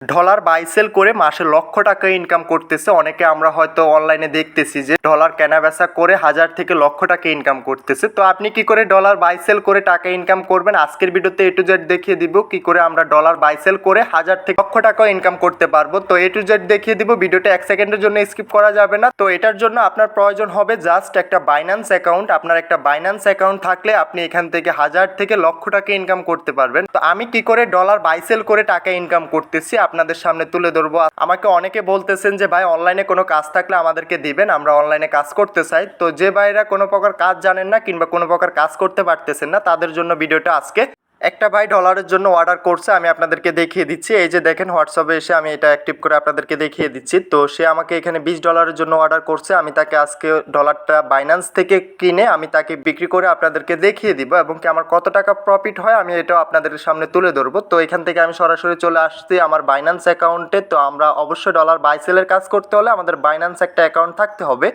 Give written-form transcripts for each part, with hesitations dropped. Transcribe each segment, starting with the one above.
Dollar buy sell করে মাসে লক্ষ টাকা ইনকাম করতেছে। অনেকে আমরা হয়তো অনলাইনে দেখতেছি যে ডলার কেনা বেচা করে হাজার থেকে লক্ষ টাকা ইনকাম করতেছে। তো আপনি কি করে ডলার বাই সেল করে টাকা ইনকাম করবেন, আজকের ভিডিওতে A to Z দেখিয়ে দিব কি করে আমরা ডলার বাই সেল করে হাজার থেকে লক্ষ টাকা ইনকাম করতে পারবো। তো A to Z দেখিয়ে দিব, ভিডিওটা 1 সেকেন্ডের জন্য স্কিপ করা যাবে না। তো এটার জন্য আপনার প্রয়োজন হবে জাস্ট একটা বাইন্যান্স অ্যাকাউন্ট। আপনার একটা বাইন্যান্স অ্যাকাউন্ট থাকলে আপনি এখান থেকে হাজার থেকে লক্ষ টাকা ইনকাম করতে পারবেন। তো আমি কি করে ডলার বাই সেল করে টাকা ইনকাম করতেছি আপনাদের সামনে তুলে ধরবো। আমাকে অনেকে বলতেছেন যে ভাই অনলাইনে কোনো কাজ থাকলে আমাদেরকে দিবেন, আমরা অনলাইনে কাজ করতে চাই। তো যে ভাইরা কোনো প্রকার কাজ জানেন না কিংবা কোনো প্রকার কাজ করতে পারতেছেন না, তাদের জন্য ভিডিওটা আজকে। একটা ভাই ডলারের জন্য অর্ডার করছে, আমি আপনাদেরকে দেখিয়ে দিচ্ছি। এই যে দেখেন, হোয়াটসঅ্যাপে এসে আমি এটা অ্যাক্টিভ করে আপনাদেরকে দেখিয়ে দিচ্ছি। তো সে আমাকে এখানে $20 জন্য অর্ডার করছে। আমি তাকে আজকে ডলারটা বাইন্যান্স থেকে কিনে আমি তাকে বিক্রি করে আপনাদেরকে দেখিয়ে দিব, এবং কি আমার কত টাকা প্রফিট হয় আমি এটাও আপনাদের সামনে তুলে ধরবো। তো এখান থেকে আমি সরাসরি চলে আসছি আমার বাইন্যান্স অ্যাকাউন্টে। তো আমরা অবশ্যই ডলার বাই সেলের কাজ করতে হলে আমাদের বাইন্যান্স একটা অ্যাকাউন্ট থাকতে হবে।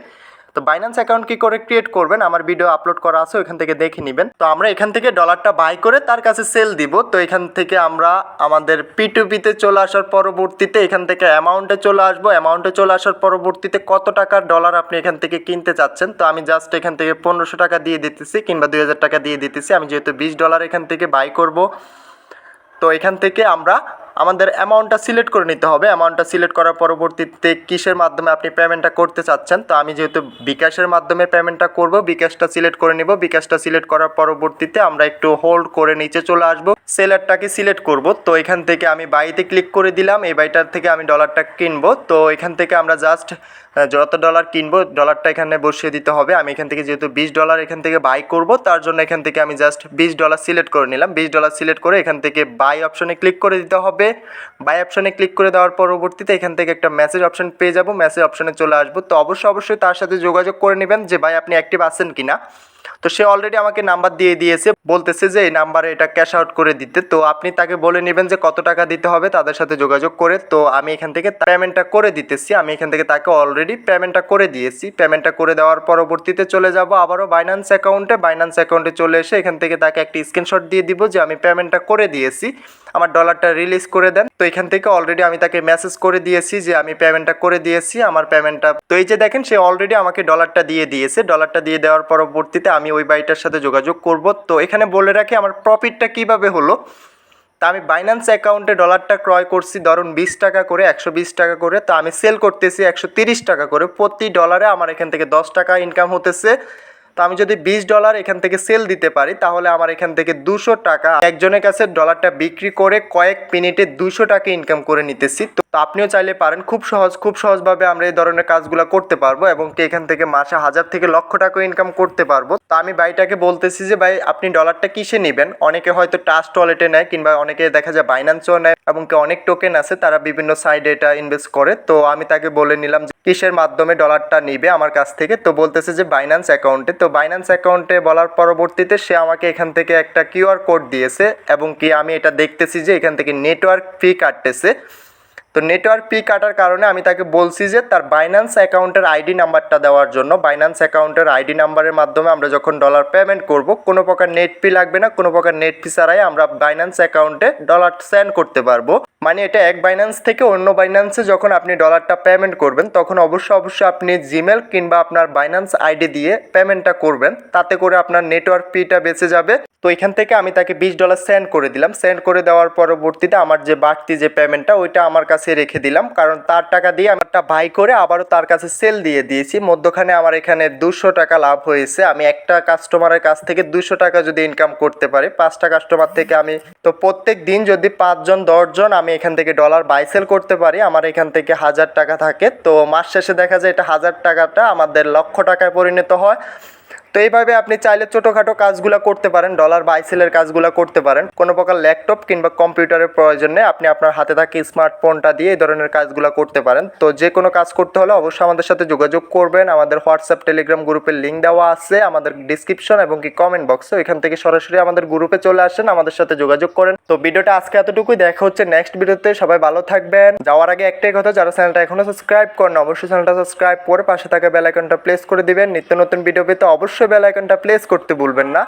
তো বাইন্যান্স অ্যাকাউন্ট কি করে ক্রিয়েট করবেন আমার ভিডিও আপলোড করা আছে, ওইখান থেকে দেখে নেবেন। তো আমরা এখান থেকে ডলারটা বাই করে তার কাছে সেল দিব। তো এখান থেকে আমরা আমাদের P2P-তে চলে আসার পরবর্তীতে এখান থেকে অ্যামাউন্টে চলে আসবো। অ্যামাউন্টে চলে আসার পরবর্তীতে কত টাকার ডলার আপনি এখান থেকে কিনতে চাচ্ছেন। তো আমি জাস্ট এখান থেকে 1500 টাকা দিয়ে দিতেছি কিংবা 2000 টাকা দিয়ে দিতেছি। আমি যেহেতু $20 এখান থেকে বাই করব, তো এখান থেকে আমরা আমাদের অ্যামাউন্টটা সিলেক্ট করে নিতে হবে। অ্যামাউন্টটা সিলেক্ট করার পরবর্তীতে কিসের মাধ্যমে আপনি পেমেন্টটা করতে চাচ্ছেন। তো আমি যেহেতু বিকাশের মাধ্যমে পেমেন্টটা করব, বিকাশটা সিলেক্ট করে নেব। বিকাশটা সিলেক্ট করার পরবর্তীতে আমরা একটু হোল্ড করে নিচে চলে আসব, সেলারটাকে সিলেক্ট করব। তো এখান থেকে আমি বাইতে ক্লিক করে দিলাম। এই বাইটার থেকে আমি ডলারটা কিনবো। তো এখান থেকে আমরা জাস্ট যত ডলার কিনবো ডলারটা এখানে বসিয়ে দিতে হবে। আমি এখান থেকে যেহেতু $20 এখান থেকে বাই করব, তার জন্য এখান থেকে আমি জাস্ট $20 সিলেক্ট করে নিলাম। $20 সিলেক্ট করে এখান থেকে বাই অপশনে ক্লিক করে দিতে হবে। বাই অপশনে ক্লিক করে দেওয়ার পরবর্তীতে এখান থেকে একটা মেসেজ অপশন পেয়ে যাব, মেসেজ অপশনে চলে আসবো। তো অবশ্যই তার সাথে যোগাযোগ করে নেবেন যে ভাই আপনি অ্যাক্টিভ আছেন কিনা। তো সে অলরেডি আমাকে নাম্বার দিয়ে দিয়েছে, বলতেছে যে এই নাম্বারে এটা ক্যাশ আউট করে দিতে। তো আপনি তাকে বলে নেবেন যে কত টাকা দিতে হবে তাদের সাথে যোগাযোগ করে। তো আমি এখান থেকে পেমেন্টটা করে দিতেছি। আমি এখান থেকে তাকে অলরেডি পেমেন্টটা করে দিয়েছি। পেমেন্টটা করে দেওয়ার পরবর্তীতে চলে যাব আবারও বাইন্যান্স অ্যাকাউন্টে। বাইন্যান্স অ্যাকাউন্টে চলে এসে এখান থেকে তাকে একটি স্ক্রিনশট দিয়ে দিব যে আমি পেমেন্টটা করে দিয়েছি, আমার ডলারটা রিলিজ করে দেন। তো এখান থেকে অলরেডি আমি তাকে মেসেজ করে দিয়েছি যে আমি পেমেন্টটা করে দিয়েছি, আমার পেমেন্টটা। তো এই যে দেখেন, সে অলরেডি আমাকে ডলারটা দিয়ে দিয়েছে। ডলারটা দিয়ে দেওয়ার পরবর্তীতে আমি ওই বাইটার সাথে যোগাযোগ করব। তো এখানে বলে রাখি আমার প্রফিটটা কিভাবে হলো। তা আমি বাইন্যান্স অ্যাকাউন্টে ডলারটা ক্রয় করছি ধরুন 20 টাকা করে, 120 টাকা করে। তো আমি সেল করতেছি 130 টাকা করে। প্রতি ডলারে আমার এখান থেকে 10 টাকা ইনকাম হতেছে। তো আমি যদি $20 এখান থেকে সেল দিতে পারি তাহলে আমার এখান থেকে 200 টাকা একজনের কাছে ডলারটা বিক্রি করে কয়েক মিনিটে 200 টাকা ইনকাম করে নিতেছি। তো আপনিও চাইলে পারেন, খুব সহজভাবে আমরা এই ধরনের কাজগুলো করতে পারবো, এবং কি এখান থেকে মাসে হাজার থেকে লক্ষ টাকা ইনকাম করতে পারবো। তো আমি ভাইটাকে বলতেছি যে ভাই আপনি ডলারটা কিসে নেবেন। অনেকে হয়তো ট্রাস্ট ওয়ালেটে নেয় কিংবা অনেকে দেখা যায় বাইন্যান্সও নেয়, এবং কি অনেক টোকেন আছে তারা বিভিন্ন সাইডে এটা ইনভেস্ট করে। তো আমি তাকে বলে নিলাম যে কিসের মাধ্যমে ডলারটা নিবে আমার কাছ থেকে। তো বলতেছে যে বাইন্যান্স অ্যাকাউন্টে। তো বাইন্যান্স অ্যাকাউন্টে বলার পরবর্তীতে সে আমাকে এখান থেকে একটা QR কোড দিয়েছে, এবং কি আমি এটা দেখতেছি যে এখান থেকে নেটওয়ার্ক ফি কাটতেছে। তো নেটওয়ার্ক ফি কাটার কারণে আমি তাকে বলছি যে তার বাইন্যান্স অ্যাকাউন্টের আইডি নাম্বারটা দেওয়ার জন্য। বাইন্যান্স অ্যাকাউন্টের আইডি নাম্বারের মাধ্যমে আমরা যখন ডলার পেমেন্ট করব, কোনো প্রকার নেট ফি লাগবে না, কোনো প্রকার নেট ফি ছাড়াই আমরা বাইন্যান্স অ্যাকাউন্টে ডলার সেন্ড করতে পারবো। মানে এটা এক বাইন্যান্স থেকে অন্য বাইন্যান্সে যখন আপনি ডলারটা পেমেন্ট করবেন তখন অবশ্যই আপনি জিমেল কিংবা আপনার বাইন্যান্স আইডি দিয়ে পেমেন্টটা করবেন, তাতে করে আপনার নেটওয়ার্ক ফিটা বেঁচে যাবে। তো এখান থেকে আমি তাকে $20 সেন্ড করে দিলাম। সেন্ড করে দেওয়ার পরবর্তীতে আমার যে বাড়তি যে পেমেন্টটা ওইটা আমার কাছে রেখে দিলাম, কারণ তার টাকা দিয়ে আমারটা বাই করে আবারও তার কাছে সেল দিয়ে দিয়েছি। মধ্যখানে আমার এখানে 200 টাকা লাভ হয়েছে। আমি একটা কাস্টমারের কাছ থেকে 200 টাকা যদি ইনকাম করতে পারি, 5টা কাস্টমার থেকে আমি, তো প্রত্যেক দিন যদি 5 জন 10 জন আমি এখান থেকে ডলার বাই সেল করতে পারি, আমার এখান থেকে 1000 টাকা থাকে। তো মাস শেষে দেখা যায় এটা 1000 টাকাটা আমাদের লক্ষ টাকায় পরিণত হয়। তো এইভাবে আপনি চাইলে ছোটোখাটো কাজগুলো করতে পারেন, ডলার বাই সেলের কাজগুলো করতে পারেন। কোনো প্রকার ল্যাপটপ কিংবা কম্পিউটারের প্রয়োজন নেই, আপনি আপনার হাতে থাকা স্মার্টফোনটা দিয়ে এই ধরনের কাজগুলো করতে পারেন। তো যে কোনো কাজ করতে হলে অবশ্যই আমাদের সাথে যোগাযোগ করবেন। আমাদের হোয়াটসঅ্যাপ টেলিগ্রাম গ্রুপের লিঙ্ক দেওয়া আছে আমাদের ডিসক্রিপশন এবং কি কমেন্ট বক্সে, ওইখান থেকে সরাসরি আমাদের গ্রুপে চলে আসেন, আমাদের সাথে যোগাযোগ করেন। তো ভিডিওটা আজকে এতটুকুই, দেখা হচ্ছে নেক্সট ভিডিওতে। সবাই ভালো থাকবেন। যাওয়ার আগে একটাই কথা, যারা চ্যানেলটা এখনো সাবস্ক্রাইব করেন অবশ্যই চ্যানেলটা সাবস্ক্রাইব করে পাশে থাকা বেল আইকনটা প্রেস করে দিবেন। নিত্য নতুন ভিডিও পেতে অবশ্যই বেল আইকনটা প্রেস করতে ভুলবেন না।